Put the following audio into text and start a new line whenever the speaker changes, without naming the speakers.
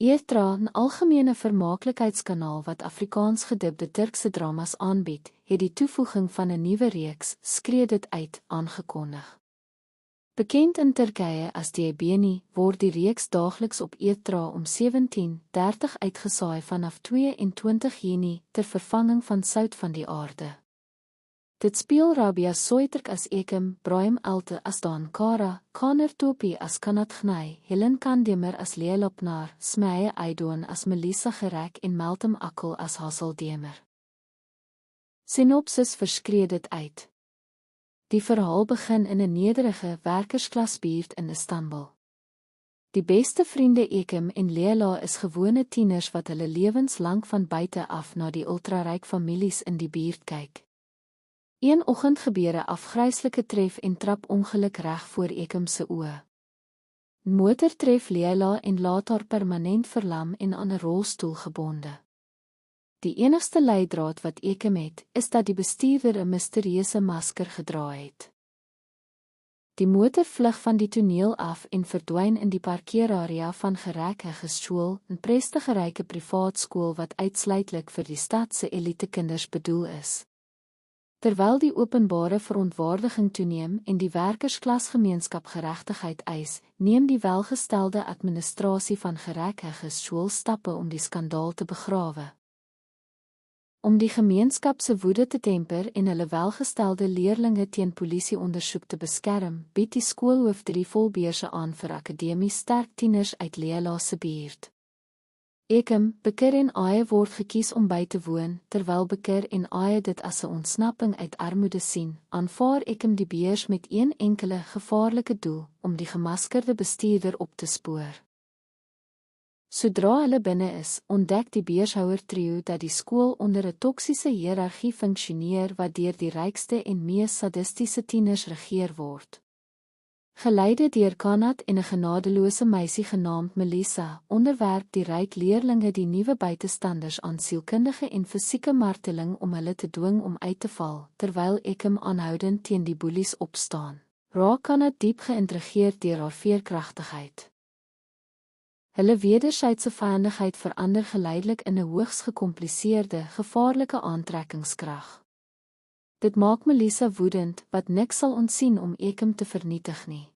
Eertra, 'n algemene vermaaklikheidskanaal wat Afrikaans gedubde Turkse dramas aanbied, het die toevoeging van 'n nuwe reeks, Skree dit uit, aangekondig. Bekend in Turkye as Diyebeni, word die reeks daagliks op Eertra om 17:30 uitgesaai vanaf 22 Junie ter vervanging van Sout van die Aarde. Dit speel Rabia Soyturk as Ekim, Brahim Elte as Dan Kara, Kaner Topi as Kanat Gnay, Helen Kandemer as Leelopnar, Smaye Aidoon as Melissa Gerek en Meltem Akkel as Hassel Demer. Synopsis verskree dit uit. Die verhaal begin in 'n nederige werkersklasbuurt in Istanbul. Die beste vriende Ekim en Leela is gewone tieners wat hulle lewenslang van buite af na die ultraryk families in die buurt kyk. Een oggend gebeur 'n afgryslike tref en trap ongeluk reg voor Ekim se oë. 'n Motor tref Leela en laat haar permanent verlam en aan 'n rolstoel gebonde. Die enigste leidraad wat Ekim het, is dat die bestuurder 'n misterieuse masker gedra het. Die motor vlug van die toneel af en verdwyn in die parkeerarea van Gerek Skool, 'n prestige ryke privaat skool wat uitsluitlik vir die stad se elite kinders bedoel is. Terwyl die openbare verontwaardiging toeneem en die werkersklasgemeenskap geregtigheid eis, neem die welgestelde administrasie van Gerek Skool stappe om die skandaal te begrawe. Om die gemeenskap se woede te temper en hulle welgestelde leerlinge teen polisieondersoek te beskerm, bied die skoolhoof 3 volbeurse aan vir akademies sterk tieners uit Leela se buurt. Ekim, Bekir en Aye word gekies om by te woon, terwyl Bekir en Aye dit as 'n ontsnapping uit armoede sien, aanvaar Ekim die beurs met een enkele gevaarlike doel, om die gemaskerde bestuurder op te spoor. Sodra hulle binne is, ontdek die beurshouer trio dat die skool onder 'n toksiese hiërargie funksioneer wat deur die rykste en mees sadistiese tieners regeer word. Geleide deur Kanat en 'n genadeloose meisie genaamd Melissa, onderwerp die ryk leerlinge die nuwe buitestanders aan sielkundige en fisieke marteling om hulle te dwing om uit te val, terwyl Ekim aanhoudend teen die boelies opstaan. Raak Kanat diep geïntrigeerd deur haar veerkragtigheid. Hulle wederwysige vyandigheid verander geleidelik in 'n hoogs gekompliseerde, gevaarlike aantrekkingskrag. Dit maak Melissa woedend, wat niks sal ontsien om Ekim te vernietig nie.